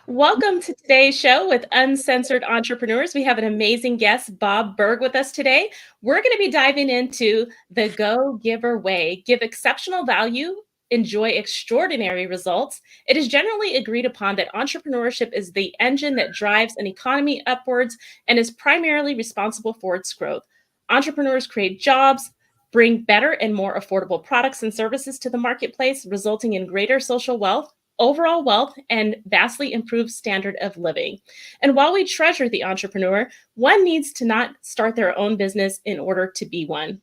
Welcome to today's show with Uncensored Entrepreneurs. We have an amazing guest, Bob Burg, with us today. We're going to be diving into the Go Giver Way. Give exceptional value, enjoy extraordinary results. It is generally agreed upon that entrepreneurship is the engine that drives an economy upwards and is primarily responsible for its growth. Entrepreneurs create jobs, bring better and more affordable products and services to the marketplace, resulting in greater social wealth, overall wealth, and vastly improved standard of living. And while we treasure the entrepreneur, one needs to not start their own business in order to be one.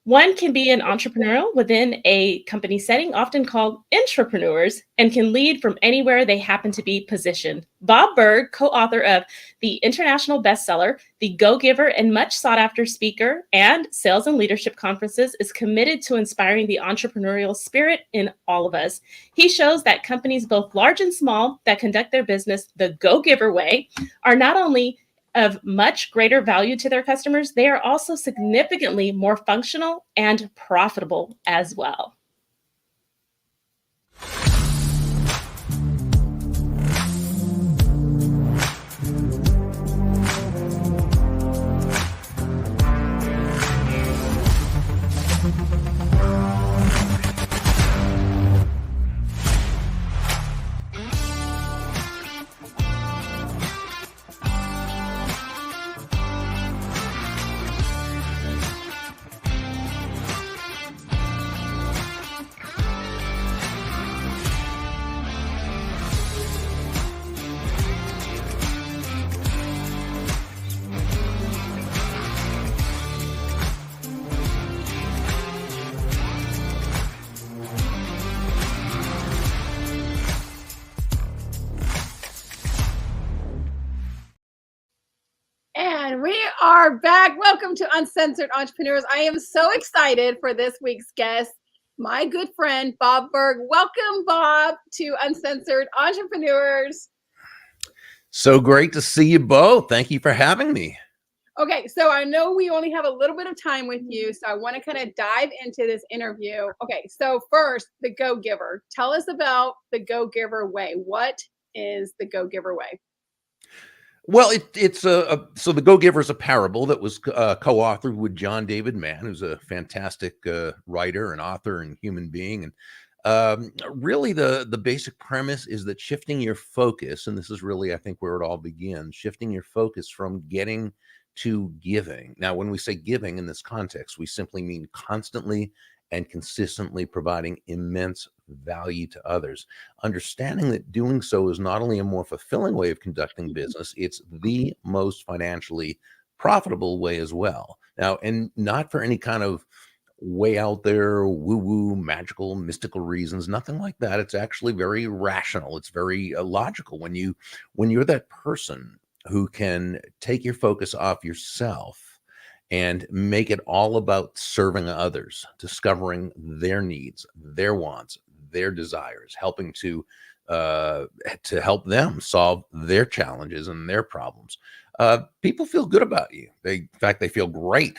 One can be an entrepreneur within a company setting, often called intrapreneurs, and can lead from anywhere they happen to be positioned. Bob Burg, co-author of the international bestseller, The Go-Giver, and much sought-after speaker and sales and leadership conferences, is committed to inspiring the entrepreneurial spirit in all of us. He shows that companies, both large and small, that conduct their business the Go-Giver way are not only of much greater value to their customers, they are also significantly more functional and profitable as well. And we are back. Welcome to Uncensored Entrepreneurs. I am so excited for this week's guest, my good friend, Bob Burg. Welcome, Bob, to Uncensored Entrepreneurs. So great to see you both. Thank you for having me. Okay, so I know we only have a little bit of time with you, so I want to kind of dive into this interview. Okay, so first, the Go-Giver. Tell us about the Go-Giver way. What is the Go-Giver way? Well, so the Go-Giver is a parable that was co-authored with John David Mann, who's a fantastic writer and author and human being. And really, the basic premise is that shifting your focus, and this is really, I think, where it all begins, shifting your focus from getting to giving. Now, when we say giving in this context, we simply mean constantly and consistently providing immense value to others. Understanding that doing so is not only a more fulfilling way of conducting business, it's the most financially profitable way as well. Now, and not for any kind of way out there, woo-woo, magical, mystical reasons, nothing like that. It's actually very rational. It's very logical. When you're that person who can take your focus off yourself and make it all about serving others, discovering their needs, their wants, their desires, helping to help them solve their challenges and their problems. People feel good about you. In fact, they feel great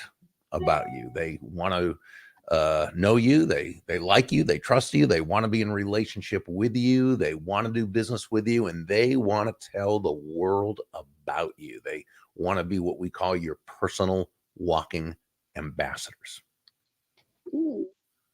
about you. They want to know you. They like you. They trust you. They want to be in relationship with you. They want to do business with you, and they want to tell the world about you. They want to be what we call your personal walking ambassadors. Ooh,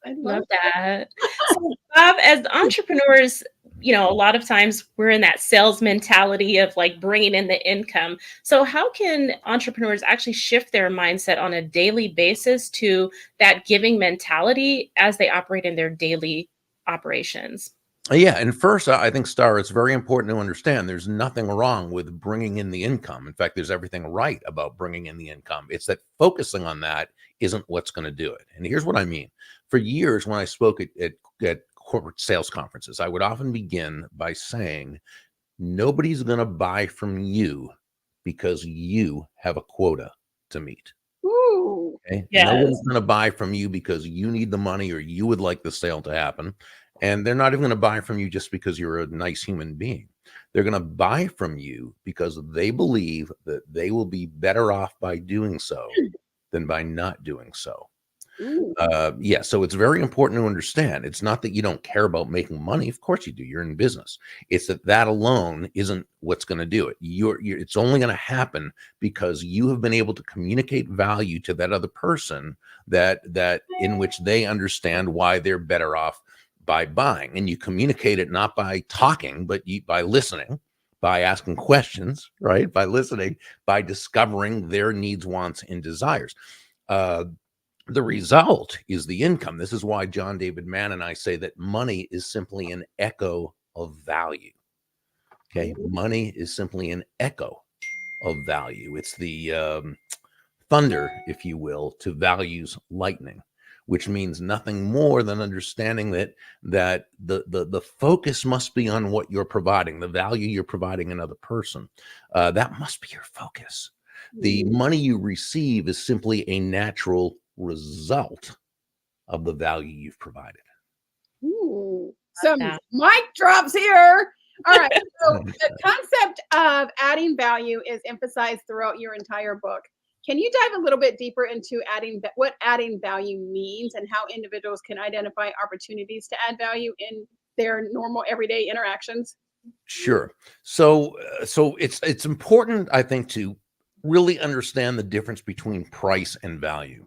I Love that. So, Bob, as entrepreneurs, a lot of times we're in that sales mentality of like bringing in the income. So how can entrepreneurs actually shift their mindset on a daily basis to that giving mentality as they operate in their daily operations? Yeah, and first, I think, Star, it's very important to understand there's nothing wrong with bringing in the income. In fact, there's everything right about bringing in the income. It's that focusing on that isn't what's going to do it. And here's what I mean. For years, when I spoke at corporate sales conferences, I would often begin by saying, nobody's going to buy from you because you have a quota to meet. Ooh. Okay? Yes. Nobody's going to buy from you because you need the money or you would like the sale to happen. And they're not even going to buy from you just because you're a nice human being. They're going to buy from you because they believe that they will be better off by doing so than by not doing so. Ooh. Yeah, so it's very important to understand. It's not that you don't care about making money. Of course you do. You're in business. It's that alone isn't what's going to do it. It's only going to happen because you have been able to communicate value to that other person that in which they understand why they're better off by buying. And you communicate it not by talking, but by listening, by asking questions, right? By listening, by discovering their needs, wants, and desires. The result is the income. This is why John David Mann and I say that money is simply an echo of value. Okay. Money is simply an echo of value. It's the thunder, if you will, to value's lightning, which means nothing more than understanding that the focus must be on what you're providing, the value you're providing another person. That must be your focus. The money you receive is simply a natural result of the value you've provided. Ooh, some that. mic drops here. All right. So the concept of adding value is emphasized throughout your entire book. Can you dive a little bit deeper into what adding value means and how individuals can identify opportunities to add value in their normal everyday interactions? Sure. So it's important, I think, to really understand the difference between price and value.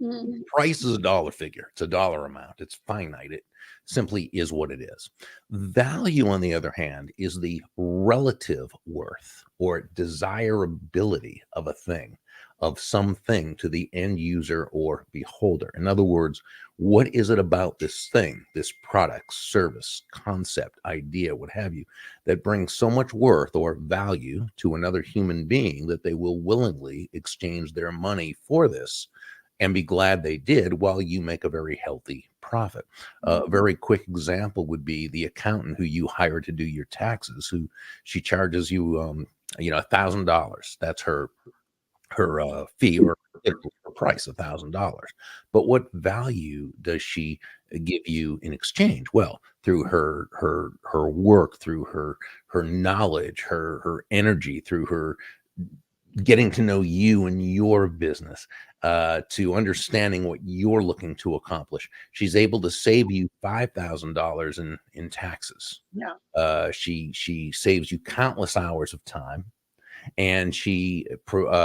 Mm. Price is a dollar figure. It's a dollar amount. It's finite. It simply is what it is. Value, on the other hand, is the relative worth or desirability of a thing, of something to the end user or beholder. In other words, what is it about this thing, this product, service, concept, idea, what have you, that brings so much worth or value to another human being that they will willingly exchange their money for this and be glad they did, while you make a very healthy profit. A very quick example would be the accountant who you hire to do your taxes, who she charges you, $1,000. That's her fee or her price, $1,000. But what value does she give you in exchange? Well, through her work, through her knowledge, her energy, through her getting to know you and your business, to understanding what you're looking to accomplish. She's able to save you $5,000 in taxes. Yeah. She saves you countless hours of time, and she provides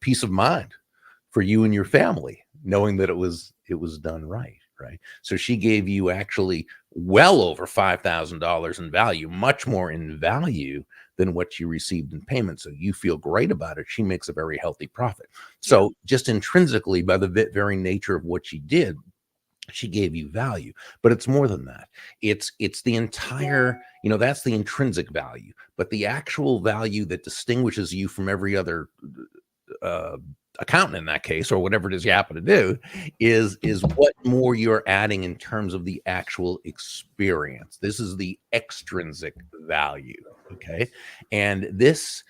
peace of mind for you and your family, knowing that it was done right. Right. So she gave you actually well over $5,000 in value, much more in value than what you received in payment. So you feel great about it. She makes a very healthy profit. So just intrinsically, by the very nature of what she did, she gave you value. But it's more than that. It's the entire, that's the intrinsic value. But the actual value that distinguishes you from every other accountant in that case, or whatever it is you happen to do, is what more you're adding in terms of the actual experience. This is the extrinsic value. Okay. And this,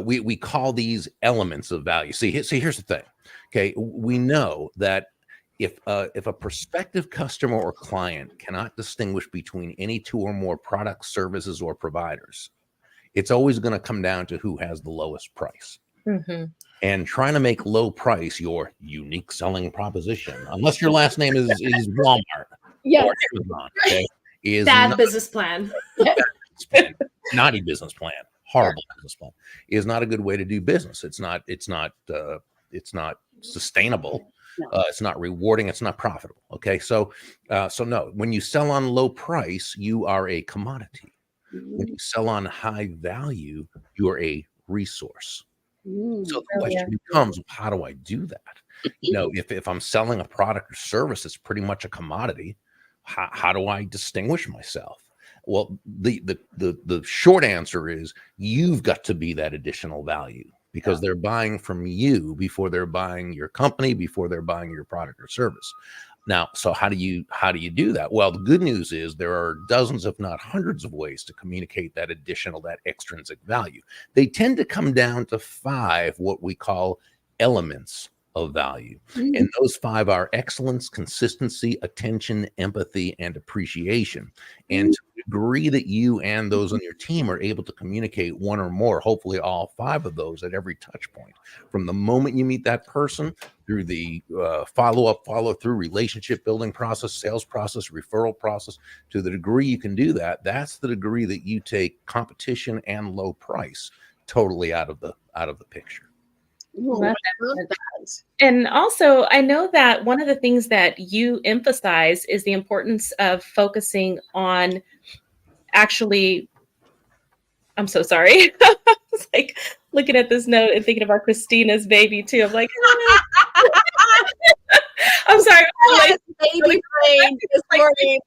we call these elements of value. See, here's the thing. Okay. We know that if a prospective customer or client cannot distinguish between any two or more products, services, or providers, it's always going to come down to who has the lowest price. Mm-hmm. And trying to make low price your unique selling proposition, unless your last name is Walmart Yes. or Amazon, okay, is Bad not business plan. naughty business plan, horrible business plan, is not a good way to do business. It's not sustainable. No. It's not rewarding. It's not profitable. Okay, so no. When you sell on low price, you are a commodity. When you sell on high value, you are a resource. So the question becomes, how do I do that? If I'm selling a product or service, it's pretty much a commodity. How do I distinguish myself? Well, the short answer is you've got to be that additional value, because they're buying from you before they're buying your company, before they're buying your product or service. Now, so how do you do that? Well, the good news is there are dozens, if not hundreds, of ways to communicate that extrinsic value. They tend to come down to 5, what we call elements of value. And those 5 are excellence, consistency, attention, empathy, and appreciation. And degree that you and those on your team are able to communicate one or more, hopefully all 5 of those at every touch point, from the moment you meet that person through the follow-up, follow-through, relationship building process, sales process, referral process, to the degree you can do that, that's the degree that you take competition and low price totally out of the picture. Ooh, Love I love that. that. And also, I know that one of the things that you emphasize is the importance of focusing on actually, I'm so sorry. I was like looking at this note and thinking about Christina's baby too. I'm like, I'm sorry. Yes, baby brain this morning.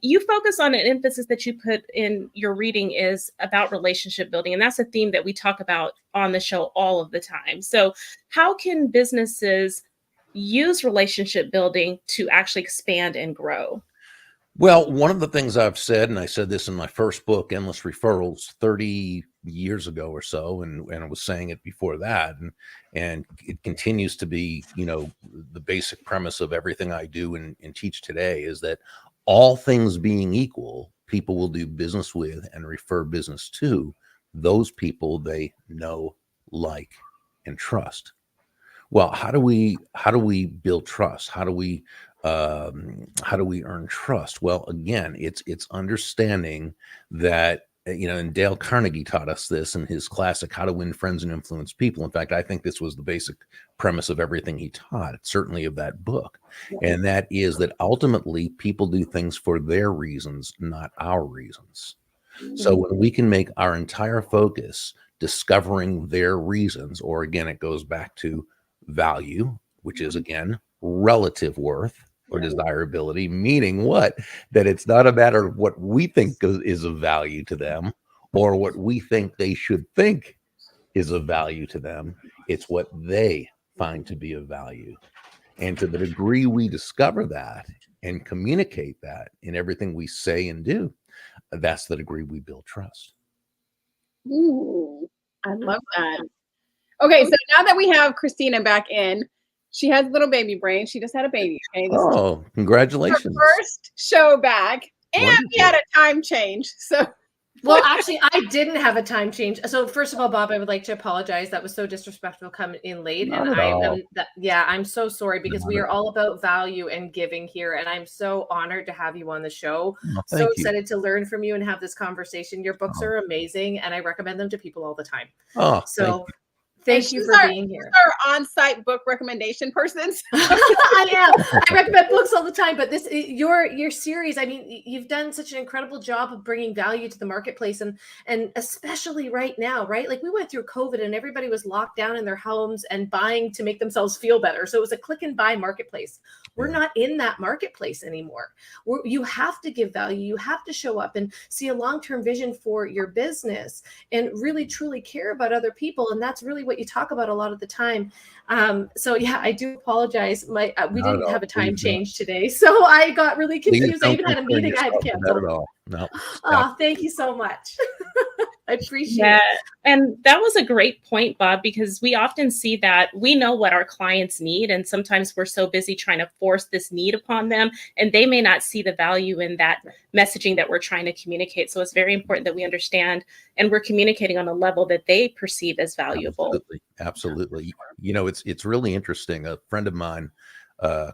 You focus on an emphasis that you put in your reading is about relationship building. And that's a theme that we talk about on the show all of the time. So how can businesses use relationship building to actually expand and grow? Well, one of the things I've said, and I said this in my first book, Endless Referrals, 30 years ago or so, and I was saying it before that, and it continues to be, the basic premise of everything I do and teach today, is that all things being equal, people will do business with and refer business to those people they know, like, and trust. Well, how do we build trust? How do we earn trust? Well, again, it's understanding that, and Dale Carnegie taught us this in his classic How to Win Friends and Influence People. In fact, I think this was the basic premise of everything he taught, certainly of that book. And that is that ultimately people do things for their reasons, not our reasons. So when we can make our entire focus discovering their reasons, or again, it goes back to value, which is again relative worth or desirability, meaning what? That it's not a matter of what we think is of value to them or what we think they should think is of value to them. It's what they find to be of value. And to the degree we discover that and communicate that in everything we say and do, that's the degree we build trust. Ooh, I love that. Okay, so now that we have Christina back in, she has a little baby brain. She just had a baby. Okay, this is Congratulations. her first show back, and we had a time change. So, well, actually, I didn't have a time change. So, first of all, Bob, I would like to apologize. That was so disrespectful coming in late, Not and at all. I'm so sorry, because we are all about value and giving here, and I'm so honored to have you on the show. So excited to learn from you and have this conversation. Your books are amazing, and I recommend them to people all the time. So. Thank you for being here. Our on-site book recommendation persons. I am. I recommend books all the time, but your series, I mean, you've done such an incredible job of bringing value to the marketplace, and especially right now, right? Like, we went through COVID and everybody was locked down in their homes and buying to make themselves feel better. So it was a click and buy marketplace. We're not in that marketplace anymore. You have to give value. You have to show up and see a long-term vision for your business and really truly care about other people. And that's really what you talk about a lot of the time. So yeah, I do apologize. We didn't have a time change today, so I got really confused. I even had a meeting I had to cancel. No. Oh, thank you so much. I appreciate Yeah. it. And that was a great point, Bob, because we often see that we know what our clients need. And sometimes we're so busy trying to force this need upon them, and they may not see the value in that messaging that we're trying to communicate. So it's very important that we understand and we're communicating on a level that they perceive as valuable. Absolutely. It's really interesting. A friend of mine,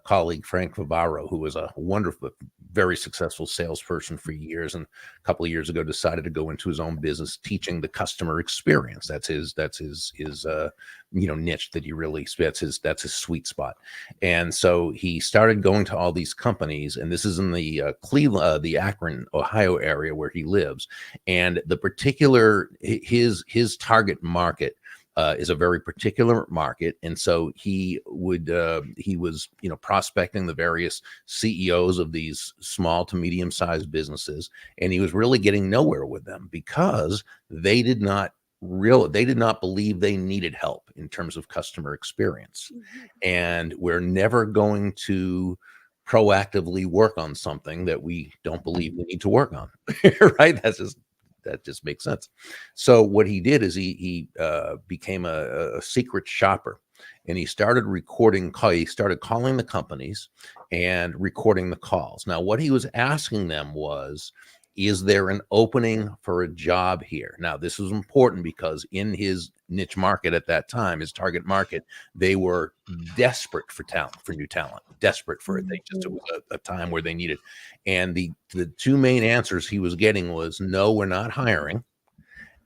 colleague, Frank Favaro, who was a wonderful, very successful salesperson for years, and a couple of years ago decided to go into his own business teaching the customer experience. That's his niche that he really, that's his sweet spot. And so he started going to all these companies, and this is in the Cleveland, the Akron, Ohio area where he lives. And the particular, his target market is a very particular market. And so he was prospecting the various CEOs of these small to medium sized businesses. And he was really getting nowhere with them because they did not believe they needed help in terms of customer experience. And we're never going to proactively work on something that we don't believe we need to work on. Right? That just makes sense. So what he did is he became a secret shopper and he started he started calling the companies and recording the calls. Now, what he was asking them was, is there an opening for a job here? Now, this was important because in his niche market at that time, his target market, they were desperate for talent, for new talent, desperate for it. It was a time where they needed. And the two main answers he was getting was, no, we're not hiring.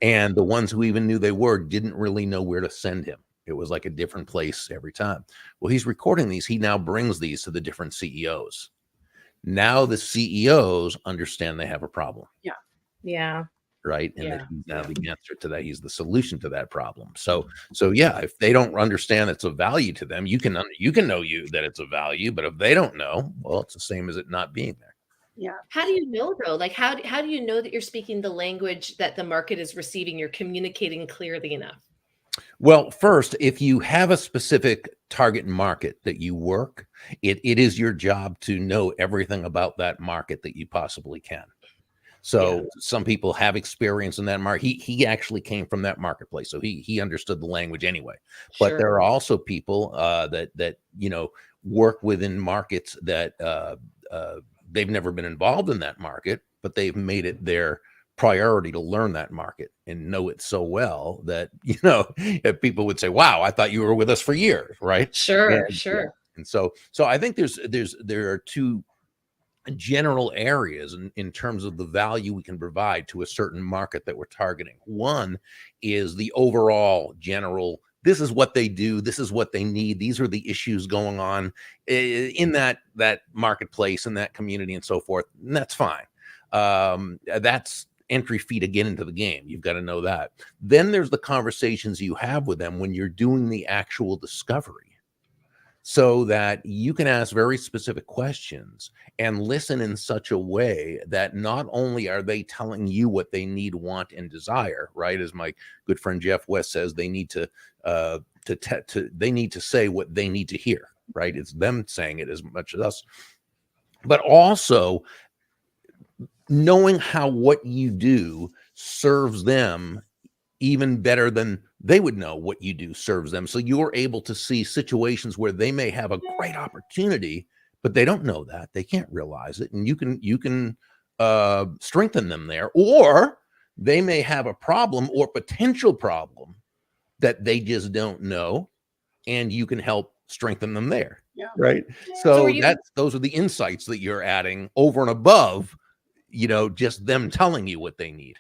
And the ones who even knew they were didn't really know where to send him. It was like a different place every time. Well, he's recording these. He now brings these to the different CEOs. Now the CEOs understand they have a problem. Yeah. Yeah. Right. And that he's now the answer to that. He's the solution to that problem. So yeah, if they don't understand it's a value to them, you can know that it's a value, but if they don't know, well, it's the same as it not being there. Yeah. How do you know though? Like how do you know that you're speaking the language that the market is receiving? You're communicating clearly enough. Well, first, if you have a specific target market that you work, it is your job to know everything about that market that you possibly can. So some people have experience in that market. He actually came from that marketplace, so he understood the language anyway. But there are also people that work within markets that they've never been involved in that market, but they've made it their priority to learn that market and know it so well that if people would say, wow, I thought you were with us for years, right? Sure. And so I think there are two general areas in terms of the value we can provide to a certain market that we're targeting. One is the overall general, this is what they do, this is what they need, these are the issues going on in that marketplace, in that community, and so forth. And that's fine. That's entry fee to get into the game. You've got to know that. Then there's the conversations you have with them when you're doing the actual discovery, so that you can ask very specific questions and listen in such a way that not only are they telling you what they need, want, and desire, right? As my good friend Jeff West says, they need to say what they need to hear, right? It's them saying it as much as us, but also knowing how what you do serves them even better than they would know what you do serves them. So you're able to see situations where they may have a great opportunity, but they don't know that. They can't realize it. And you can strengthen them there, or they may have a problem or potential problem that they just don't know, and you can help strengthen them there. Yeah. Right. So those are the insights that you're adding over and above, just them telling you what they need.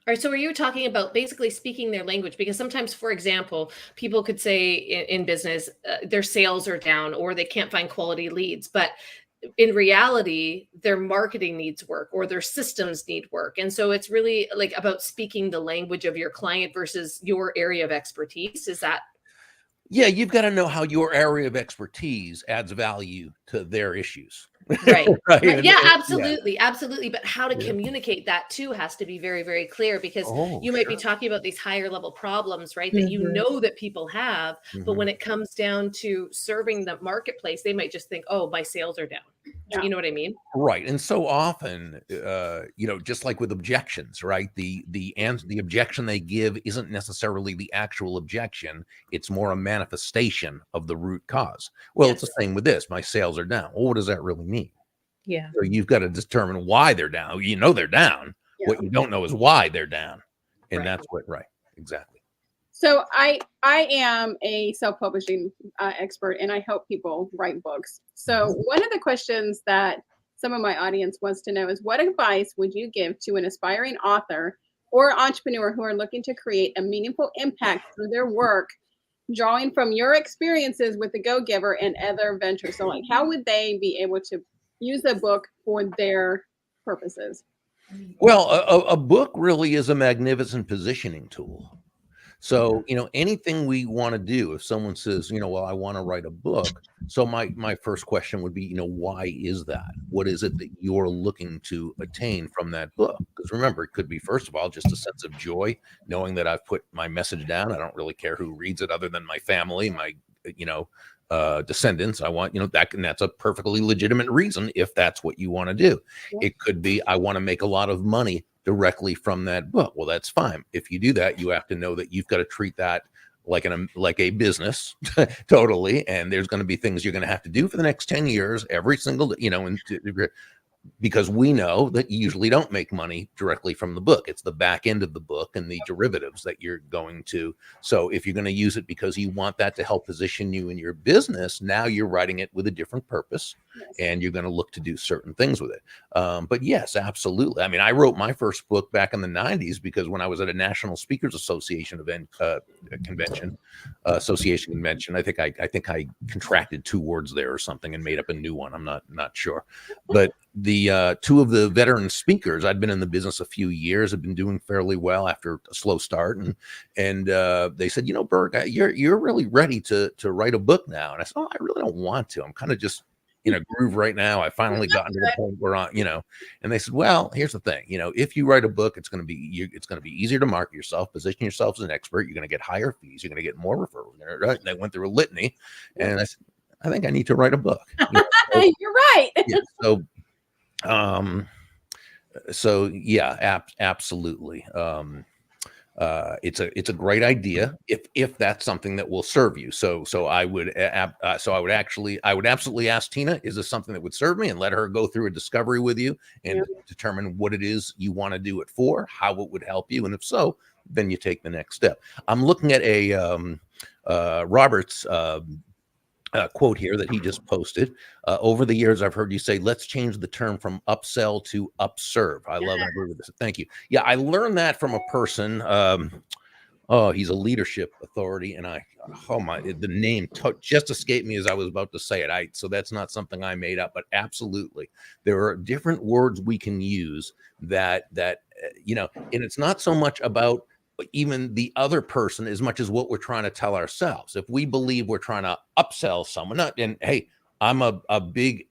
All right. So are you talking about basically speaking their language? Because sometimes, for example, people could say in business, their sales are down or they can't find quality leads. But in reality, their marketing needs work or their systems need work. And so it's really like about speaking the language of your client versus your area of expertise. Is that? Yeah, you've got to know how your area of expertise adds value to their issues. Right. Right. Yeah, absolutely. Absolutely. But how to communicate that too has to be very, very clear, because you might be talking about these higher level problems, right? That you know that people have, but when it comes down to serving the marketplace, they might just think, oh, my sales are down. Yeah. You know what I mean? Right. And so often, just like with objections, right? The objection they give isn't necessarily the actual objection. It's more a manifestation of the root cause. Well, it's the same with this. My sales are down. Well, what does that really mean? Yeah. So you've got to determine why they're down. They're down. Yeah. What you don't know is why they're down. And that's what, right. Exactly. So I am a self-publishing expert, and I help people write books. So one of the questions that some of my audience wants to know is, what advice would you give to an aspiring author or entrepreneur who are looking to create a meaningful impact through their work, drawing from your experiences with the Go Giver and other ventures? So like, how would they be able to use the book for their purposes? Well, a book really is a magnificent positioning tool. So, anything we want to do, if someone says, well, I want to write a book. So my first question would be, why is that? What is it that you're looking to attain from that book? Because remember, it could be, first of all, just a sense of joy, knowing that I've put my message down. I don't really care who reads it other than my family, my, descendants. I want, that, and that's a perfectly legitimate reason if that's what you want to do. Yeah. It could be, I want to make a lot of money directly from that book. Well, that's fine. If you do that, you have to know that you've got to treat that like a business totally. And there's going to be things you're going to have to do for the next 10 years, every single, because we know that you usually don't make money directly from the book. It's the back end of the book and the derivatives that you're going to. So if you're going to use it because you want that to help position you in your business, now you're writing it with a different purpose, and you're going to look to do certain things with it. But yes, absolutely. I mean, I wrote my first book back in the 90s because when I was at a National Speakers Association convention, I think I contracted 2 words there or something and made up a new one. I'm not sure, but the 2 of the veteran speakers, I'd been in the business a few years, had been doing fairly well after a slow start, and they said, Burg, you're really ready to write a book now. And I said, oh, I really don't want to. I'm kind of just in a groove right now. I finally gotten to the point where and they said, well, here's the thing, if you write a book, it's going to be easier to market yourself, position yourself as an expert. You're going to get higher fees. You're going to get more referrals. Right? And they went through a litany, and I said, I think I need to write a book. You're right. Yeah, so yeah, absolutely. It's a great idea if that's something that will serve you. So I would absolutely ask Tina, is this something that would serve me, and let her go through a discovery with you and determine what it is you want to do it for, how it would help you, and if so, then you take the next step. I'm looking at a Robert's quote here that he just posted. Over the years, I've heard you say, let's change the term from upsell to upserve. I love and agree with this. Thank you. Yeah, I learned that from a person. He's a leadership authority, and the name just escaped me as I was about to say it. So that's not something I made up, but absolutely, there are different words we can use that and it's not so much about even the other person as much as what we're trying to tell ourselves. If we believe we're trying to upsell someone, and hey, I'm a big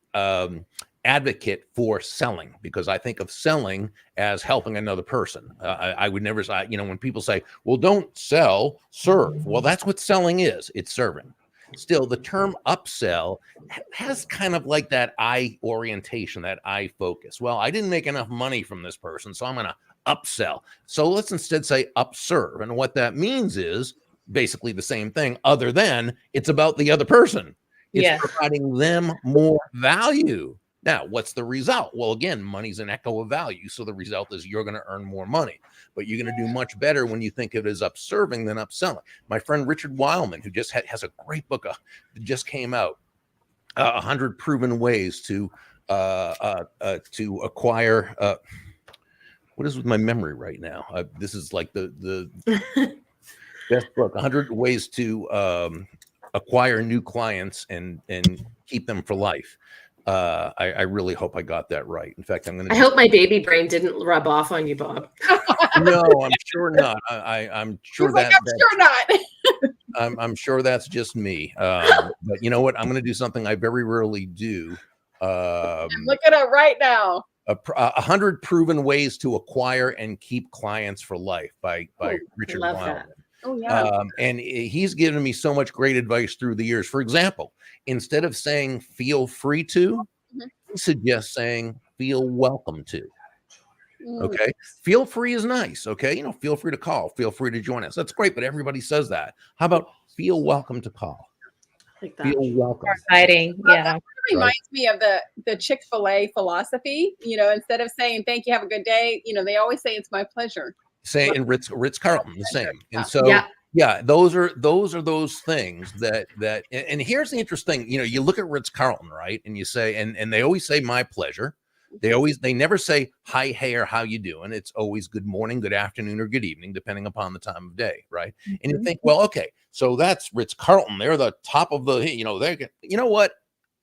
advocate for selling, because I think of selling as helping another person. I would never say, when people say, well, don't sell, serve. Well, that's what selling is. It's serving. Still, the term upsell has kind of like that I orientation, that I focus. Well, I didn't make enough money from this person, so I'm going to upsell. So let's instead say upserve. And what that means is basically the same thing, other than it's about the other person. It's providing them more value. Now, what's the result? Well, again, money's an echo of value. So the result is you're going to earn more money, but you're going to do much better when you think of it as upserving than upselling. My friend Richard Wildman, who just has a great book that just came out, 100 Proven Ways to acquire. What is with my memory right now? This is like the best book, 100 Ways to acquire new clients and keep them for life. I really hope I got that right. In fact, I hope my baby brain didn't rub off on you, Bob. No, I'm sure not. I'm sure I'm sure that's just me. But you know what? I'm going to do something I very rarely do. Look it up right now. 100 Proven Ways to Acquire and Keep Clients for Life by Richard Wildman. Oh, yeah. And he's given me so much great advice through the years. For example, instead of saying feel free to, he suggests saying feel welcome to. Okay. Feel free is nice. Okay. Feel free to call. Feel free to join us. That's great. But everybody says that. How about feel welcome to call? Like that. Feel welcome. Exciting. Yeah. That reminds me of the Chick-fil-A philosophy. Instead of saying thank you, have a good day, they always say it's my pleasure. Say in Ritz-Carlton the same. And so those are those things that and here's the interesting, you look at Ritz-Carlton, right? And you say, and they always say my pleasure. They never say hi, hey, or how you doing. It's always good morning, good afternoon, or good evening, depending upon the time of day, right? And you think, well, okay, so that's Ritz-Carlton. They're the top of the, you know what?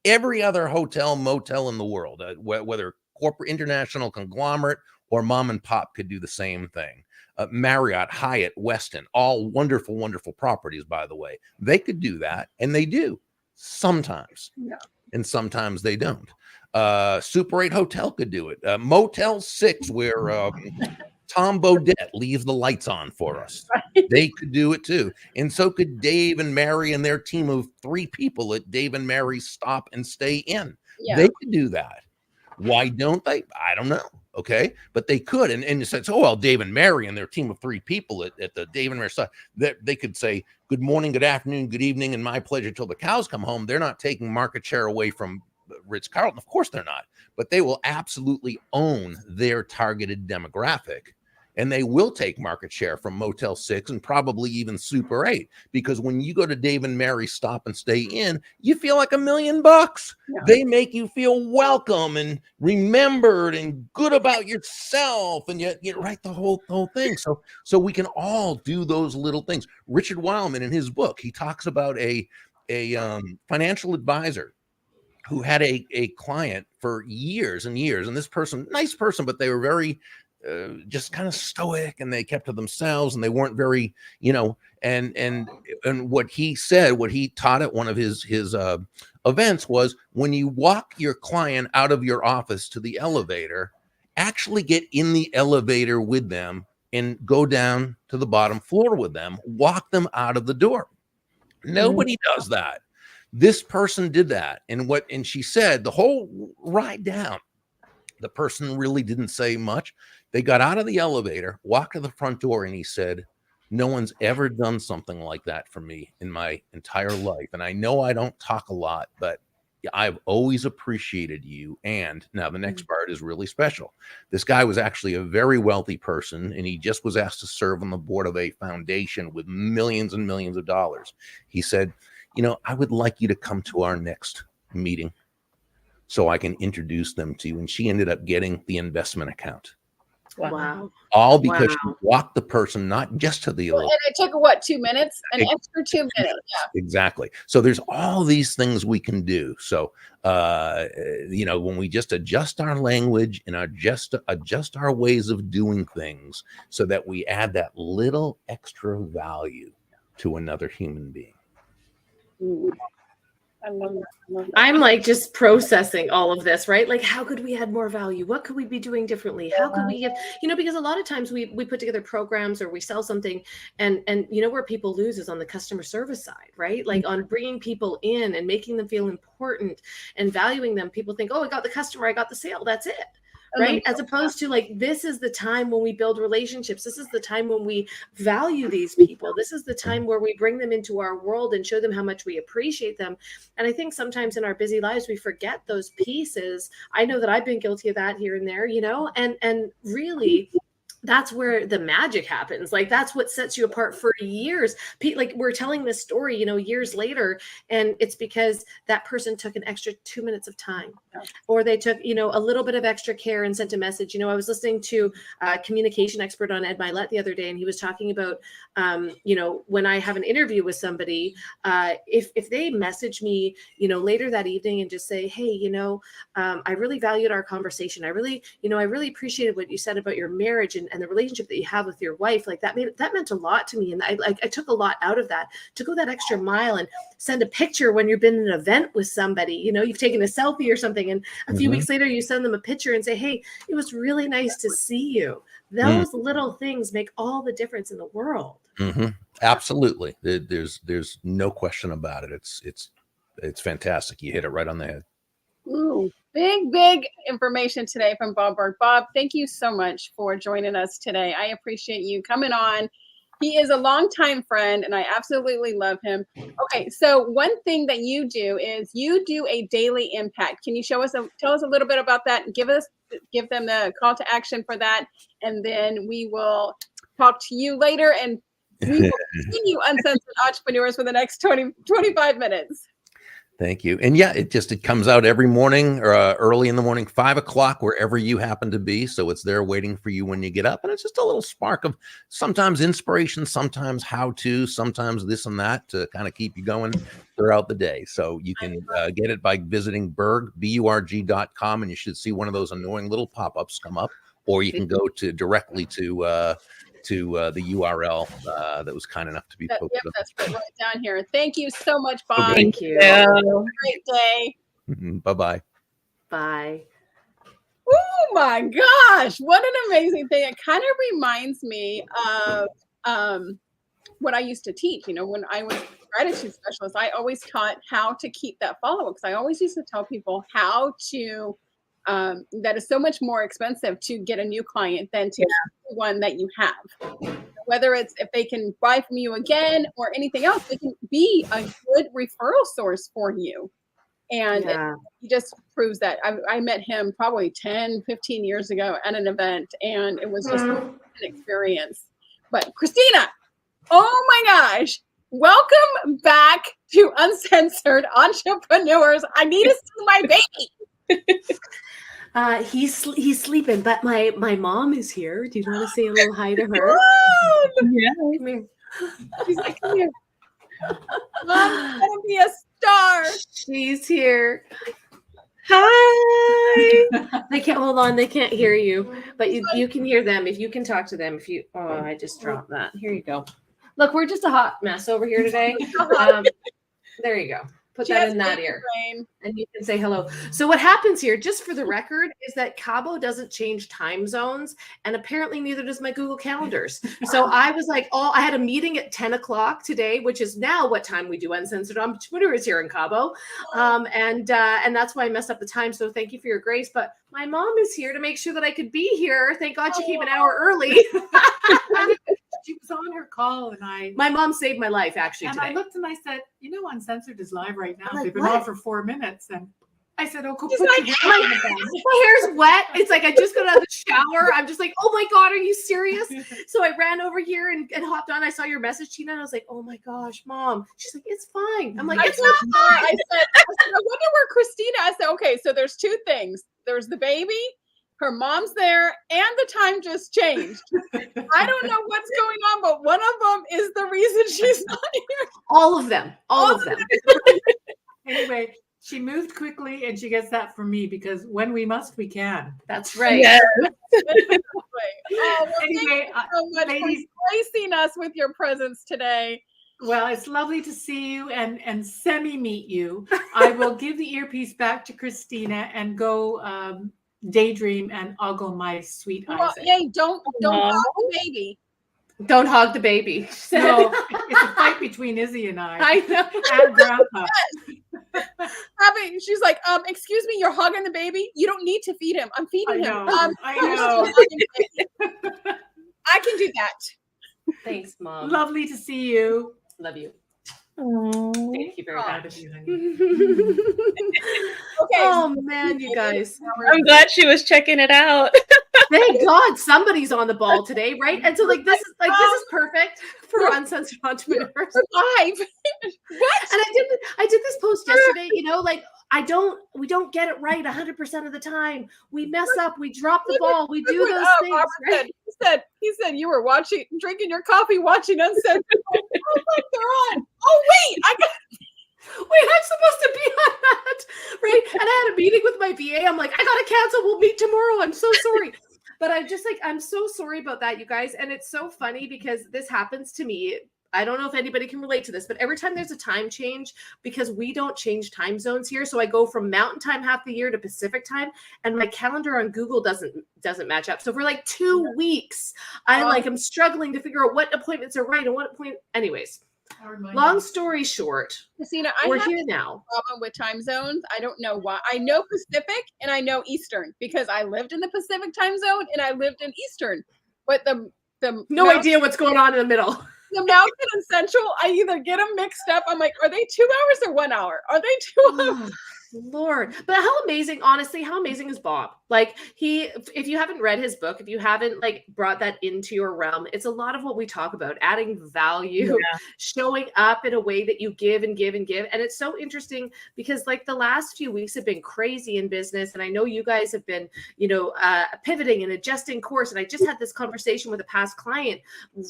Every other hotel, motel in the world, whether corporate, international, conglomerate, or mom and pop, could do the same thing. Marriott, Hyatt, Westin, all wonderful, wonderful properties, by the way. They could do that, and they do sometimes, and sometimes they don't. Super 8 Hotel could do it. Motel 6, where Tom Bodette leaves the lights on for us. They could do it too. And so could Dave and Mary and their team of 3 people at Dave and Mary's Stop and Stay Inn. They could do that. Why don't they? I don't know. Okay, but they could, and you said, oh well, Dave and Mary and their team of 3 people at the Dave and Mary side, that they could say good morning, good afternoon, good evening, and my pleasure till the cows come home. They're not taking market share away from Ritz-Carlton. Of course they're not, but they will absolutely own their targeted demographic. And they will take market share from Motel 6 and probably even Super 8, because when you go to Dave and Mary Stop and Stay Inn, you feel like $1 million. Yeah. They make you feel welcome and remembered and good about yourself, and you write the whole thing. So we can all do those little things. Richard Wildman, in his book, he talks about a financial advisor who had a client for years and years, and this person, nice person, but they were very just kind of stoic, and they kept to themselves, and they weren't very, and what he said, what he taught at one of his events was, when you walk your client out of your office to the elevator, actually get in the elevator with them and go down to the bottom floor with them, walk them out of the door. Nobody does that. This person did that. And she said the whole ride down, the person really didn't say much. They got out of the elevator, walked to the front door, and he said, no one's ever done something like that for me in my entire life. And I know I don't talk a lot, but I've always appreciated you. And now the next part is really special. This guy was actually a very wealthy person, and he just was asked to serve on the board of a foundation with millions and millions of dollars. He said, I would like you to come to our next meeting so I can introduce them to you. And she ended up getting the investment account. Wow. All because she walked the person not just to the and it took 2 minutes, an extra 2 minutes. Yeah. Exactly. So there's all these things we can do. So when we just adjust our language and adjust our ways of doing things, so that we add that little extra value to another human being. Ooh. I love that. I'm like just processing all of this, right? Like, how could we add more value? What could we be doing differently? How could we give, because a lot of times we put together programs or we sell something, and where people lose is on the customer service side, right? Like on bringing people in and making them feel important and valuing them. People think, oh, I got the customer, I got the sale, that's it. Right. As opposed to like, this is the time when we build relationships. This is the time when we value these people. This is the time where we bring them into our world and show them how much we appreciate them. And I think sometimes in our busy lives, we forget those pieces. I know that I've been guilty of that here and there, and really, that's where the magic happens. Like, that's what sets you apart for years. Like, we're telling this story, years later, and it's because that person took an extra 2 minutes of time, or they took, a little bit of extra care and sent a message. I was listening to a communication expert on Ed Milet the other day, and he was talking about, when I have an interview with somebody, if they message me, later that evening and just say, hey, I really valued our conversation. I really appreciated what you said about your marriage and the relationship that you have with your wife. Like, that meant a lot to me. And I took a lot out of that, to go that extra mile and send a picture when you've been in an event with somebody, you've taken a selfie or something. And a few weeks later, you send them a picture and say, hey, it was really nice to see you. Those little things make all the difference in the world. Absolutely. There's no question about it. It's fantastic. You hit it right on the head. Ooh, big information today from Bob Burg. Bob, thank you so much for joining us today. I appreciate you coming on. He is a longtime friend, and I absolutely love him. Okay, so one thing that you do is you do a daily impact. Can you tell us a little bit about that? And give them the call to action for that, and then we will talk to you later, and we will continue Uncensored Entrepreneurs for the next 25 minutes. Thank you. And yeah, it comes out every morning or early in the morning, 5 o'clock, wherever you happen to be. So it's there waiting for you when you get up. And it's just a little spark of sometimes inspiration, sometimes how to, sometimes this and that, to kind of keep you going throughout the day. So you can get it by visiting Burg, BURG.com, and you should see one of those annoying little pop-ups come up, or you can go directly to the URL that was kind enough to be posted. Yep, that's right down here. Thank you so much, Bob. Thank you. Great day. Bye-bye. Bye. Oh my gosh, what an amazing thing. It kind of reminds me of what I used to teach. When I was a gratitude specialist, I always taught how to keep that follow-up, because I always used to tell people how to that is so much more expensive to get a new client than to keep the one that you have. Whether it's if they can buy from you again or anything else, they can be a good referral source for you. And he just proves that. I met him probably 10, 15 years ago at an event, and it was just an experience. But Christina, oh my gosh, welcome back to Uncensored Entrepreneurs. I need to see my baby. He's sleeping, but my mom is here. Do you want to say a little hi to her? Yeah. Come here. She's like, come here. Mom's gonna be a star. She's here. Hi. They can't hold on. They can't hear you, but you can hear them. If you can talk to them. I just dropped that. Here you go. Look, we're just a hot mess over here today. There you go. Put that in that ear, and you can say hello. So what happens here, just for the record, is that Cabo doesn't change time zones, and apparently neither does my Google calendars. So I was like, I had a meeting at 10 o'clock today, which is now what time we do Uncensored Entrepreneurs here in Cabo, and that's why I messed up the time. So thank you for your grace. But my mom is here to make sure that I could be here. Thank God she came an hour early. She was on her call, and my mom saved my life actually. And today. I looked and I said, Uncensored is live right now. I'm like, They've been what? on for 4 minutes, and I said, "Oh, go She's put like, your hair in the bag." my hair's wet. It's like I just got out of the shower. I'm just like, oh my God, are you serious? So I ran over here and hopped on. I saw your message, Tina, and I was like, oh my gosh, Mom. She's like, it's fine. I'm like, it's not fine. I said, I wonder where Christina. I said, okay, so there's two things. There's the baby, her mom's there, and the time just changed. I don't know what's going on, but one of them is the reason she's not here. All of them. Anyway, she moved quickly, and she gets that from me because when we must, we can. That's right. Yes. Well, Anyway, thank you so much ladies, for gracing us with your presence today. well, it's lovely to see you and semi-meet you. I will give the earpiece back to Christina and go daydream, and I'll go my sweet Well, Isaac. hey, don't hug the baby. Don't hog the baby. No, it's a fight between Izzy and I know. and Grandpa. She's like, excuse me, you're hugging the baby. You don't need to feed him. I'm feeding him. I know. I can do that. Thanks, Mom. Lovely to see you. Love you. Aw. Thank you very Proud much. of you, honey. Okay. Oh man, you guys. I'm glad she was checking it out. Thank God somebody's on the ball today, right? And so this is perfect for Uncensored Entrepreneurs. Live. What? And I did this post yesterday, we don't get it right 100% of the time. We mess up, we drop the ball, we do those things. Robert Right? he said you were drinking your coffee, watching Uncensored. I was like, they're on. Oh wait, I'm supposed to be on that, right? And I had a meeting with my VA. I'm like, I gotta cancel. We'll meet tomorrow. I'm so sorry. But I'm so sorry about that, you guys. And it's so funny because this happens to me. I don't know if anybody can relate to this, but every time there's a time change, because we don't change time zones here. So I go from Mountain Time half the year to Pacific Time, and my calendar on Google doesn't match up. So for like 2 weeks, I'm struggling to figure out what appointments are right and what appointment. Anyways, long story short, Christina, we're have here now. a problem with time zones. I don't know why. I know Pacific and I know Eastern because I lived in the Pacific time zone and I lived in Eastern. But the idea what's going on in the middle. The Mountain and Central, I either get them mixed up. I'm like, are they 2 hours or 1 hour? Are they 2 hours? Lord. But how amazing, honestly, how amazing is Bob? Like if you haven't read his book, if you haven't brought that into your realm, it's a lot of what we talk about, adding value, showing up in a way that you give and give and give. And it's so interesting because the last few weeks have been crazy in business. And I know you guys have been, pivoting and adjusting course. And I just had this conversation with a past client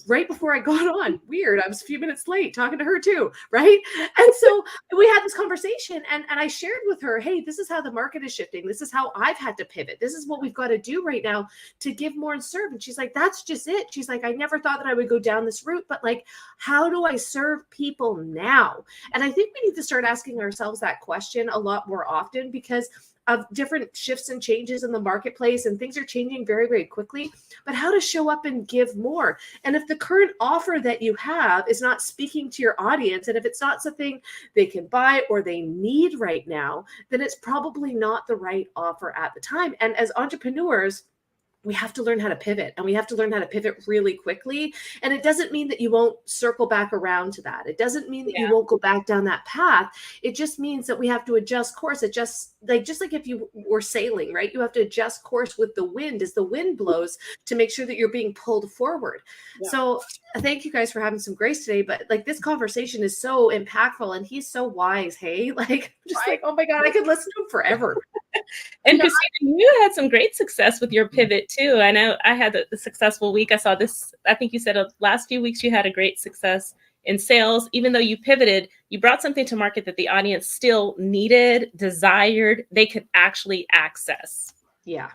right before I got on. Weird. I was a few minutes late talking to her too. Right. And so we had this conversation and I shared with her, hey, this is how the market is shifting. This is how I've had to pivot. This is what we've got to do right now to give more and serve. And she's like, that's just it. She's like, I never thought that I would go down this route, but how do I serve people now? And I think we need to start asking ourselves that question a lot more often because of different shifts and changes in the marketplace, and things are changing very, very quickly, but how to show up and give more. And if the current offer that you have is not speaking to your audience, and if it's not something they can buy or they need right now, then it's probably not the right offer at the time. And as entrepreneurs, we have to learn how to pivot, and we have to learn how to pivot really quickly. And it doesn't mean that you won't circle back around to that. It doesn't mean that you won't go back down that path. It just means that we have to adjust course. Just like if you were sailing, right? You have to adjust course with the wind as the wind blows to make sure that you're being pulled forward. Yeah. So thank you guys for having some grace today. But like, this conversation is so impactful, and he's so wise. Hey, like, just like, oh my God, I could listen to him forever. And Christina, you had some great success with your pivot too. I know I had a successful week. I saw this, I think you said the last few weeks you had a great success in sales. Even though you pivoted, you brought something to market that the audience still needed, desired, they could actually access. Yeah.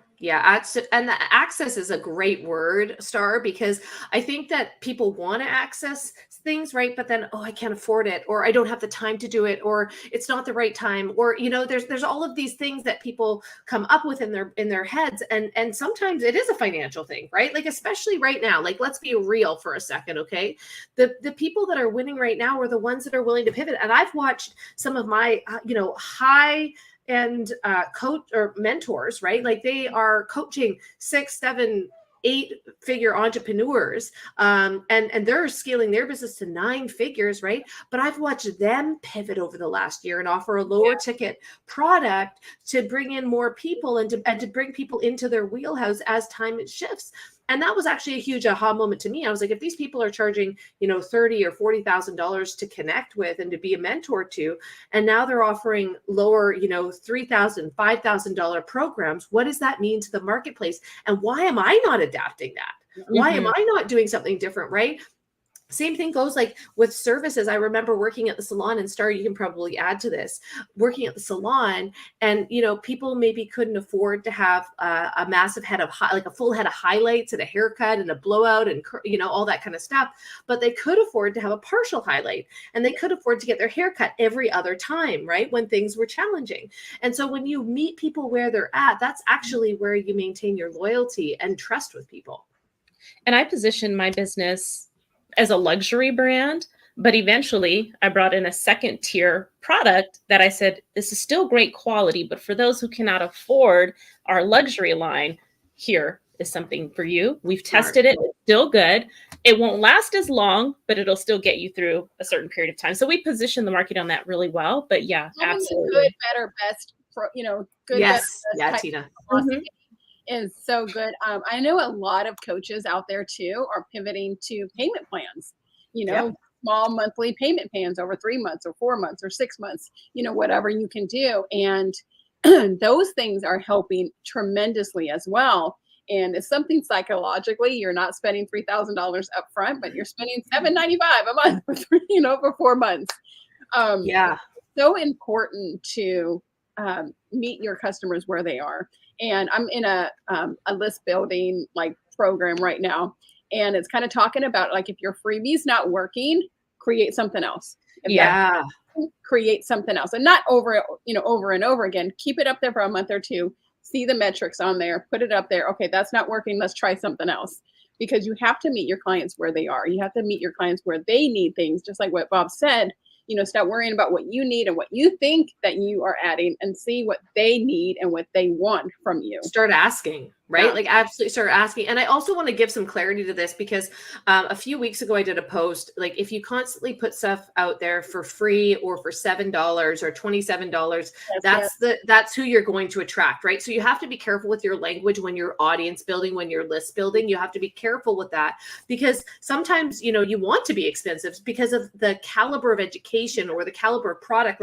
And the access is a great word, Star, because I think that people want to access things, right? But then, oh, I can't afford it, or I don't have the time to do it, or it's not the right time, or, you know, there's all of these things that people come up with in their heads. And sometimes it is a financial thing, right? Like, especially right now, like, let's be real for a second. Okay. The people that are winning right now are the ones that are willing to pivot. And I've watched some of my, high and coach or mentors, right? Like, they are coaching 6, 7, 8-figure entrepreneurs, and they're scaling their business to 9 figures, right? But I've watched them pivot over the last year and offer a lower ticket product to bring in more people and to bring people into their wheelhouse as time shifts. And that was actually a huge aha moment to me. I was like, if these people are charging, $30,000 or $40,000 to connect with and to be a mentor to, and now they're offering lower, $3,000, $5,000 programs, what does that mean to the marketplace? And why am I not adapting that? Mm-hmm. Why am I not doing something different, right? Same thing goes like with services. I remember working at the salon, and Star, you can probably add to this, working at the salon, and, people maybe couldn't afford to have a massive head of, like a full head of highlights and a haircut and a blowout and, all that kind of stuff. But they could afford to have a partial highlight, and they could afford to get their haircut every other time, right? When things were challenging. And so when you meet people where they're at, that's actually where you maintain your loyalty and trust with people. And I position my business as a luxury brand, but eventually I brought in a second tier product that I said, this is still great quality, but for those who cannot afford our luxury line, here is something for you. We've tested it. It's still good. It won't last as long, but it'll still get you through a certain period of time. So we position the market on that really well, but yeah, absolutely. Good, better, best, good, yes. better, best. Tina. Is so good. I know a lot of coaches out there too are pivoting to payment plans, small monthly payment plans over 3 months or 4 months or 6 months, whatever you can do. And those things are helping tremendously as well. And it's something psychologically, you're not spending $3,000 up front, but you're spending $795 a month for 4 months. So important to meet your customers where they are. And I'm in a list building program right now. And it's kind of talking about if your freebie's not working, create something else. Create something else, and not over and over again. Keep it up there for a month or two. See the metrics on there, put it up there. Okay, that's not working. Let's try something else. Because you have to meet your clients where they are. You have to meet your clients where they need things, just like what Bob said. Stop worrying about what you need and what you think that you are adding, and see what they need and what they want from you. Start asking, right? Yeah. Absolutely start asking. And I also want to give some clarity to this, because a few weeks ago I did a post, if you constantly put stuff out there for free or for $7 or $27, that's who you're going to attract, right? So you have to be careful with your language when you're audience building, when you're list building. You have to be careful with that, because sometimes, you want to be expensive because of the caliber of education or the caliber of product.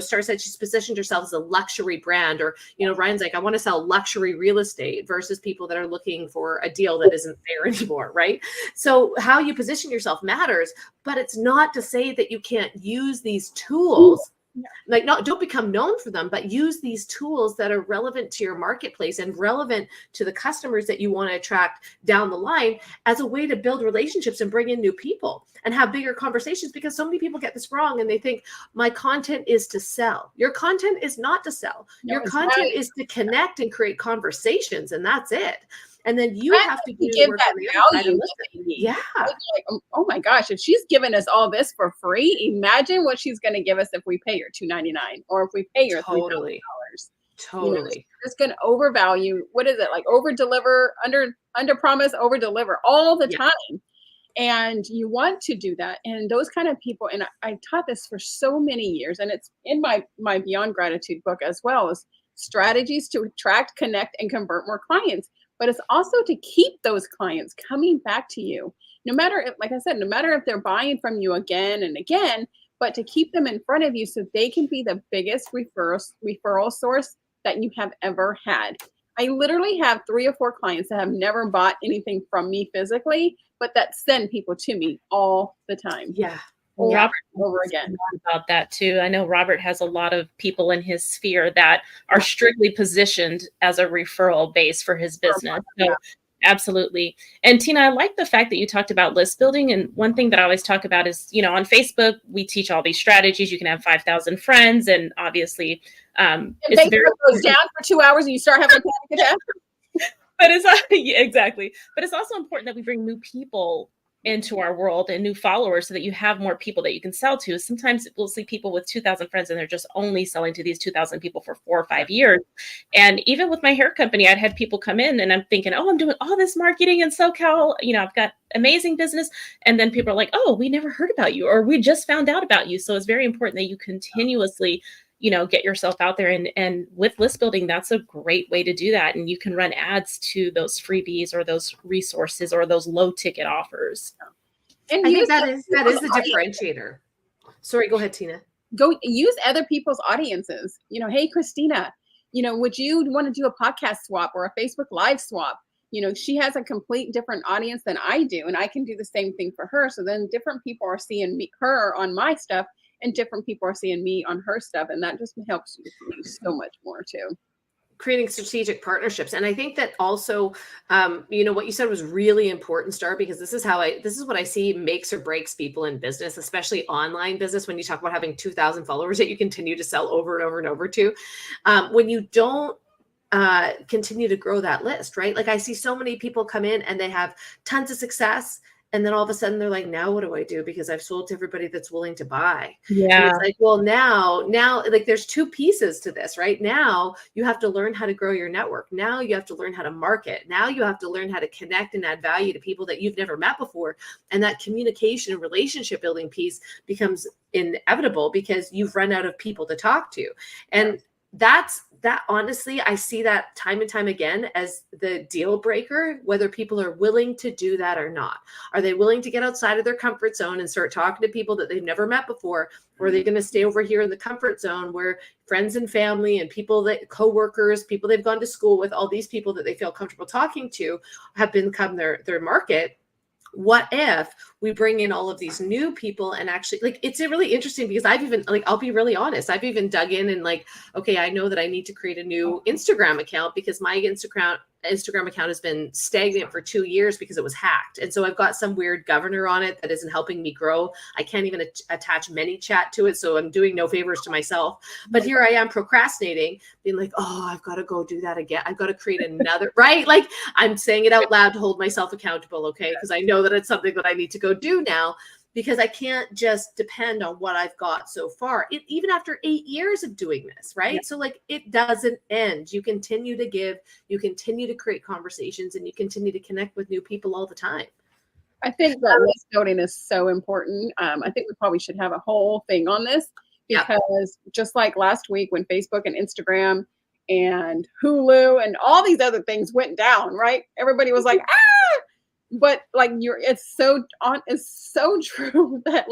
Star said she's positioned herself as a luxury brand, or, Ryan's like, I want to sell luxury real estate, versus people that are looking for a deal that isn't there anymore, right? So how you position yourself matters, but it's not to say that you can't use these tools Like, don't become known for them, but use these tools that are relevant to your marketplace and relevant to the customers that you want to attract down the line as a way to build relationships and bring in new people and have bigger conversations, because so many people get this wrong and they think my content is to sell. Your content is not to sell. Your content is to connect and create conversations, and that's it. And then you have to give that value. Yeah. Like, oh my gosh, if she's giving us all this for free, imagine what she's going to give us if we pay her $2.99 or if we pay her $3,000. Totally. It's going to overvalue. What is it? Like over deliver, under promise, over deliver all the time. And you want to do that. And those kind of people, and I taught this for so many years, and it's in my Beyond Gratitude book as well, as strategies to attract, connect, and convert more clients. But it's also to keep those clients coming back to you. No matter if, like I said, no matter if they're buying from you again and again, but to keep them in front of you so they can be the biggest referral source that you have ever had. I literally have 3 or 4 clients that have never bought anything from me physically, but that send people to me all the time. Yeah. Robert over again about that too. I know Robert has a lot of people in his sphere that are strictly positioned as a referral base for his business. So absolutely. And Tina, I like the fact that you talked about list building. And one thing that I always talk about is, on Facebook, we teach all these strategies. You can have 5,000 friends, and obviously, it's Facebook goes down for 2 hours and you start having a panic attack. But it's exactly. But it's also important that we bring new people into our world and new followers so that you have more people that you can sell to. Sometimes we'll see people with 2,000 friends and they're just only selling to these 2,000 people for 4 or 5 years. And even with my hair company, I'd had people come in and I'm thinking, oh, I'm doing all this marketing in SoCal. I've got amazing business. And then people are like, oh, we never heard about you, or we just found out about you. So it's very important that you continuously get yourself out there, and with list building, that's a great way to do that. And you can run ads to those freebies or those resources or those low ticket offers. And I think that is the differentiator. Sorry, go ahead, Tina. Go use other people's audiences. Hey, Christina, would you want to do a podcast swap or a Facebook Live swap? She has a complete different audience than I do, and I can do the same thing for her. So then different people are seeing her on my stuff, and different people are seeing me on her stuff. And that just helps you do so much more too. Creating strategic partnerships. And I think that also, what you said was really important, Star, because this is what I see makes or breaks people in business, especially online business. When you talk about having 2,000 followers that you continue to sell over and over and over to, when you don't continue to grow that list, right? Like I see so many people come in and they have tons of success. And then all of a sudden they're like, now what do I do? Because I've sold to everybody that's willing to buy. Yeah. And it's like, well, now, like there's 2 pieces to this, right? Now you have to learn how to grow your network. Now you have to learn how to market. Now you have to learn how to connect and add value to people that you've never met before. And that communication and relationship building piece becomes inevitable because you've run out of people to talk to. And that honestly, I see that time and time again as the deal breaker, whether people are willing to do that or not. Are they willing to get outside of their comfort zone and start talking to people that they've never met before? Or are they going to stay over here in the comfort zone where friends and family and people that coworkers, people they've gone to school with, all these people that they feel comfortable talking to have become their market? What if we bring in all of these new people and actually, like, it's really interesting because I'll be really honest. I've even dug in and okay, I know that I need to create a new Instagram account because my Instagram account has been stagnant for 2 years because it was hacked. And so I've got some weird governor on it that isn't helping me grow. I can't even attach ManyChat to it. So I'm doing no favors to myself. But here I am procrastinating, being like, oh, I've got to go do that again. I've got to create another, right? Like I'm saying it out loud to hold myself accountable. Okay. Because I know that it's something that I need to go do now, because I can't just depend on what I've got so far, even after 8 years of doing this, right? Yeah. So it doesn't end. You continue to give, you continue to create conversations, and you continue to connect with new people all the time. I think that list building is so important. I think we probably should have a whole thing on this because just like last week when Facebook and Instagram and Hulu and all these other things went down, right? Everybody was like, ah! But it's so true that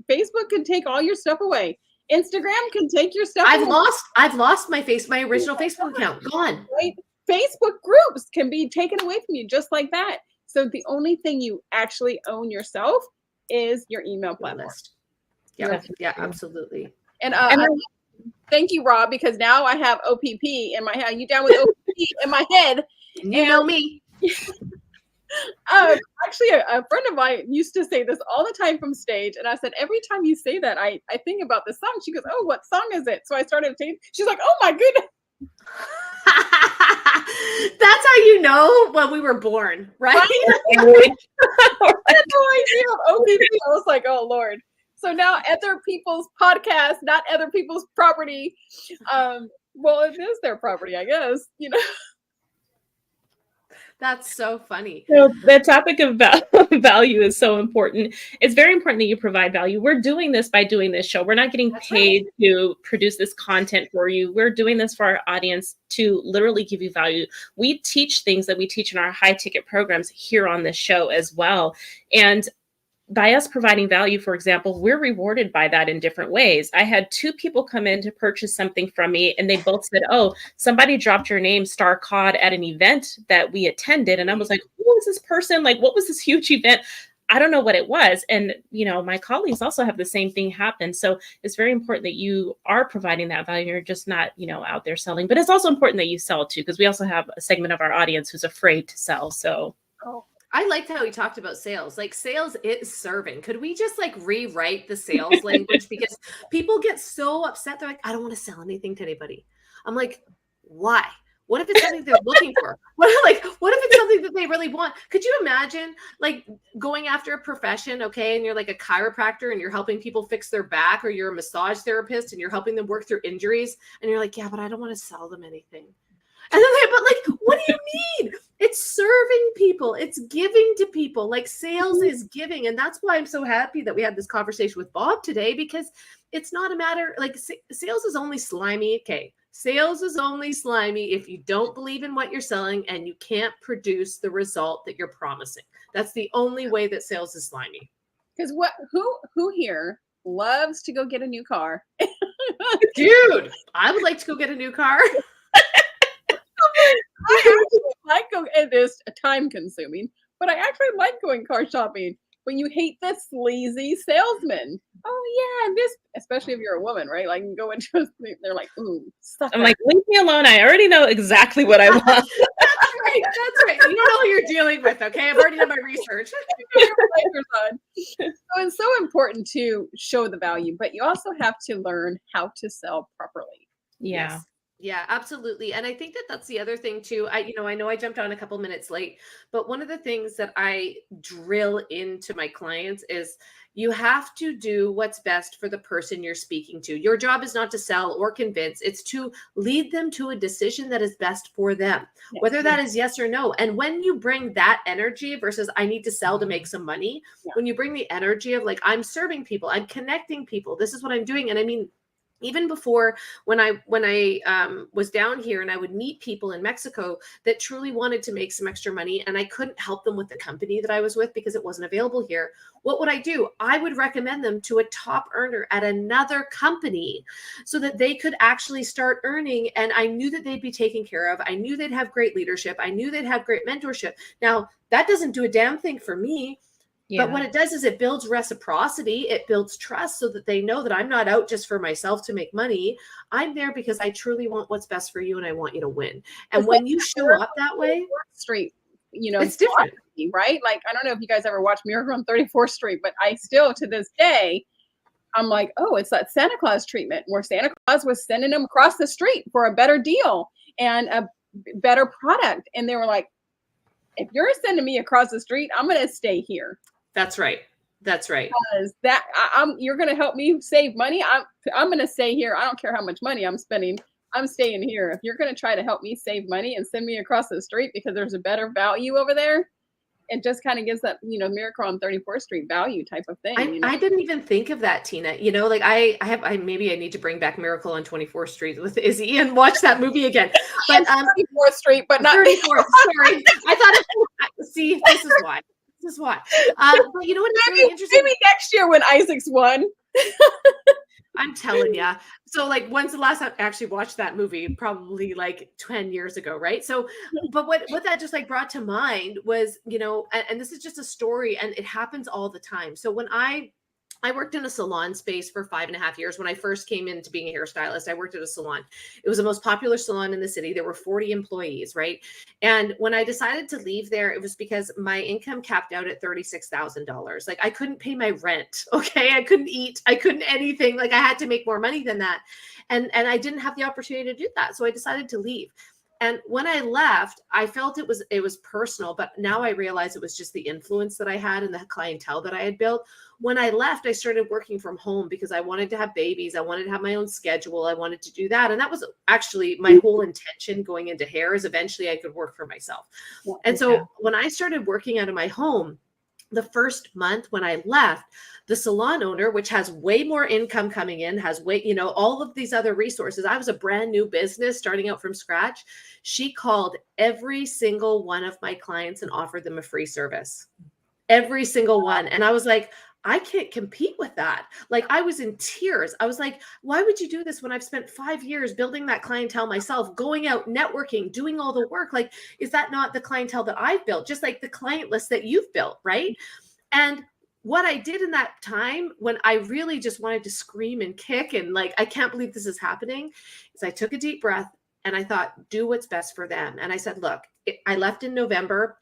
Facebook can take all your stuff away. Instagram can take your stuff I've away. lost my original Facebook account. Gone. Right? Facebook groups can be taken away from you just like that. So the only thing you actually own yourself is your email platform. Yeah, absolutely. And Thank you, Rob, because now I have OPP in my head. You down with OPP in my head? You know me. Actually, a friend of mine used to say this all the time from stage, and I said, every time you say that, I think about this song. She goes, "Oh, what song is it?" So I started saying, she's like, "Oh my goodness." That's how you know when we were born, right? I had no idea of OPP. I was like, oh Lord. So now other people's podcasts, not other people's property. Well, it is their property, I guess. That's so funny. So the topic of value is so important. It's very important that you provide value. We're doing this by doing this show. We're not getting paid to produce this content for you. We're doing this for our audience to literally give you value. We teach things that we teach in our high ticket programs here on this show as well. And by us providing value, for example, we're rewarded by that in different ways. I had 2 people come in to purchase something from me, and they both said, "Oh, somebody dropped your name, Star Cod, at an event that we attended." And I was like, "Who is this person? Like, what was this huge event?" I don't know what it was. And, my colleagues also have the same thing happen. So it's very important that you are providing that value. You're just not, out there selling. But it's also important that you sell too, because we also have a segment of our audience who's afraid to sell. So. I liked how he talked about sales. Like, sales is serving. Could we just rewrite the sales language? Because people get so upset. They're like, I don't want to sell anything to anybody. I'm like, why? What if it's something they're looking for? What if it's something that they really want? Could you imagine going after a profession, okay, and you're like a chiropractor and you're helping people fix their back, or you're a massage therapist and you're helping them work through injuries, and you're like, yeah, but I don't want to sell them anything. And then what do you mean? It's serving people. It's giving to people. Sales is giving. And that's why I'm so happy that we had this conversation with Bob today, because it's not a matter, sales is only slimy. Okay. Sales is only slimy if you don't believe in what you're selling and you can't produce the result that you're promising. That's the only way that sales is slimy. Because who here loves to go get a new car? Dude, I would like to go get a new car. I actually like going. It is time consuming, but I actually like going car shopping. When you hate the sleazy salesman. Oh yeah, this, especially if you're a woman, right? You go into a, they're like, ooh, sucker. I'm like, leave me alone. I already know exactly what I want. That's right. That's right. You don't know who you're dealing with, okay? I've already done my research. So it's so important to show the value, but you also have to learn how to sell properly. Yeah. Yes. Yeah, absolutely. And I think that that's the other thing too. I know I jumped on a couple minutes late, but one of the things that I drill into my clients is you have to do what's best for the person you're speaking to. Your job is not to sell or convince. It's to lead them to a decision that is best for them, whether that is yes or no. And when you bring that energy versus I need to sell to make some money, when you bring the energy of I'm serving people, I'm connecting people, this is what I'm doing. And I mean, even before, when I was down here and I would meet people in Mexico that truly wanted to make some extra money and I couldn't help them with the company that I was with because it wasn't available here, what would I do? I would recommend them to a top earner at another company so that they could actually start earning. And I knew that they'd be taken care of. I knew they'd have great leadership. I knew they'd have great mentorship. Now, that doesn't do a damn thing for me. Yeah. But what it does is it builds reciprocity. It builds trust so that they know that I'm not out just for myself to make money. I'm there because I truly want what's best for you and I want you to win. And when you show up that way, Street, it's different, right? I don't know if you guys ever watched Miracle on 34th Street, but I still, to this day, I'm like, oh, it's that Santa Claus treatment where Santa Claus was sending them across the street for a better deal and a better product. And they were like, if you're sending me across the street, I'm going to stay here. That's right. That's right. Because you're going to help me save money. I'm going to stay here. I don't care how much money I'm spending. I'm staying here. If you're going to try to help me save money and send me across the street because there's a better value over there, it just kind of gives that, Miracle on 34th Street value type of thing. I didn't even think of that, Tina. I maybe I need to bring back Miracle on 24th Street with Izzy and watch that movie again. But 34th Street, but not 34th. Sorry, I thought. See, this is why. This is why. But you know what? It's really interesting. Maybe next year when Isaac's won. I'm telling you. So when's the last time I actually watched that movie? Probably 10 years ago, right? So, but what that just brought to mind was, and this is just a story and it happens all the time. So when I I worked in a salon space for 5.5 years. When I first came into being a hairstylist, I worked at a salon. It was the most popular salon in the city. There were 40 employees, right? And when I decided to leave there, it was because my income capped out at $36,000. Like I couldn't pay my rent. Okay. I couldn't eat. I couldn't anything. Like I had to make more money than that. And I didn't have the opportunity to do that. So I decided to leave. And when I left, I felt it was personal, but now I realize it was just the influence that I had and the clientele that I had built. When I left, I started working from home because I wanted to have babies. I wanted to have my own schedule. I wanted to do that. And that was actually my whole intention going into hair, is eventually I could work for myself. And so when I started working out of my home, the first month when I left, the salon owner, which has way more income coming in, has way, all of these other resources. I was a brand new business starting out from scratch. She called every single one of my clients and offered them a free service. Every single one. And I was like, I can't compete with that. Like I was in tears. I was like, why would you do this when I've spent 5 years building that clientele myself, going out, networking, doing all the work? Like, is that not the clientele that I've built? Just like the client list that you've built, right? And what I did in that time when I really just wanted to scream and kick and like, I can't believe this is happening, is I took a deep breath and I thought, do what's best for them. And I said, look, I left in November.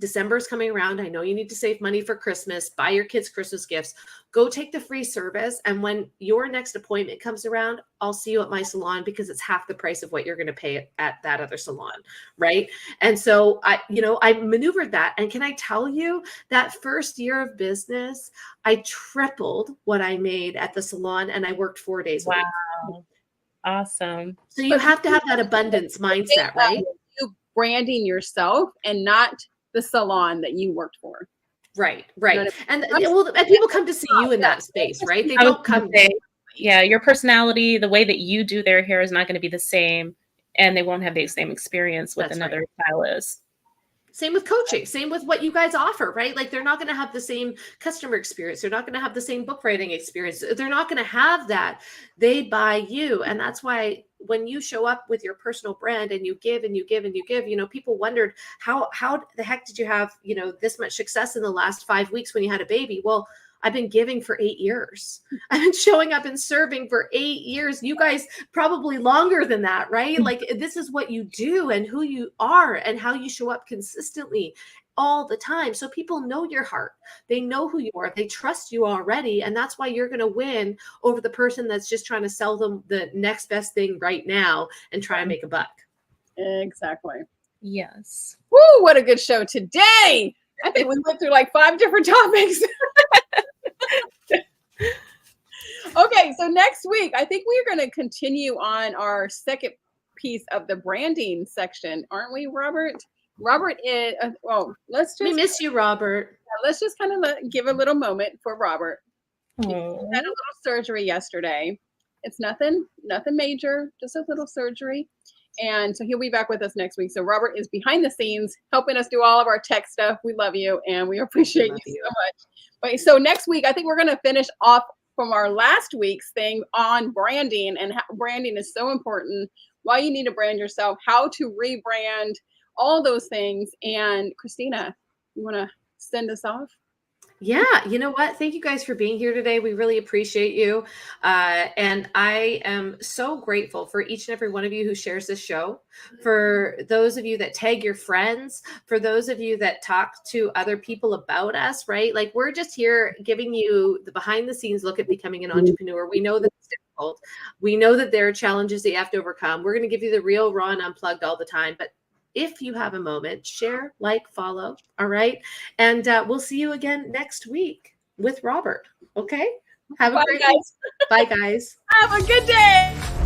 December is coming around. I know you need to save money for Christmas, buy your kids Christmas gifts, go take the free service. And when your next appointment comes around, I'll see you at my salon because it's half the price of what you're going to pay at that other salon. Right. And so I maneuvered that. And can I tell you that first year of business, I tripled what I made at the salon and I worked 4 days a week. Wow. Awesome. So you have to have that abundance mindset, right? You branding yourself and not the salon that you worked for. Right. And people come to see you in that space, right? They don't come. Yeah, your personality, the way that you do their hair is not going to be the same, and they won't have the same experience with another stylist. Same with coaching, same with what you guys offer, right? Like they're not going to have the same customer experience. They're not going to have the same book writing experience. They're not going to have that. They buy you. And that's why when you show up with your personal brand and you give and you give and you give, people wondered how the heck did you have, this much success in the last 5 weeks when you had a baby? Well, I've been giving for 8 years. I've been showing up and serving for 8 years. You guys probably longer than that, right? Like this is what you do and who you are and how you show up consistently all the time. So people know your heart. They know who you are. They trust you already. And that's why you're going to win over the person that's just trying to sell them the next best thing right now and try and make a buck. Exactly. Yes. Woo, what a good show today. I think we went through like 5 different topics. Okay, so next week, I think we're going to continue on our second piece of the branding section, aren't we, Robert? Robert is, We miss you, Robert. Let's just kind of give a little moment for Robert. He had Aww. a little surgery yesterday. It's nothing major, just a little surgery. And so he'll be back with us next week. So Robert is behind the scenes helping us do all of our tech stuff. We love you and we appreciate you so much. But so next week, I think we're going to finish off from our last week's thing on branding and how branding is so important, why you need to brand yourself, how to rebrand, all those things. And Christina, you want to send us off? Yeah, you know what? Thank you guys for being here today. We really appreciate you. And I am so grateful for each and every one of you who shares this show, for those of you that tag your friends, for those of you that talk to other people about us, right? Like we're just here giving you the behind the scenes look at becoming an entrepreneur. We know that it's difficult. We know that there are challenges that you have to overcome. We're going to give you the real, raw, and unplugged all the time. But if you have a moment, share, like, follow. All right. And we'll see you again next week with Robert. Okay. Have a great guys. Bye, guys. Have a good day.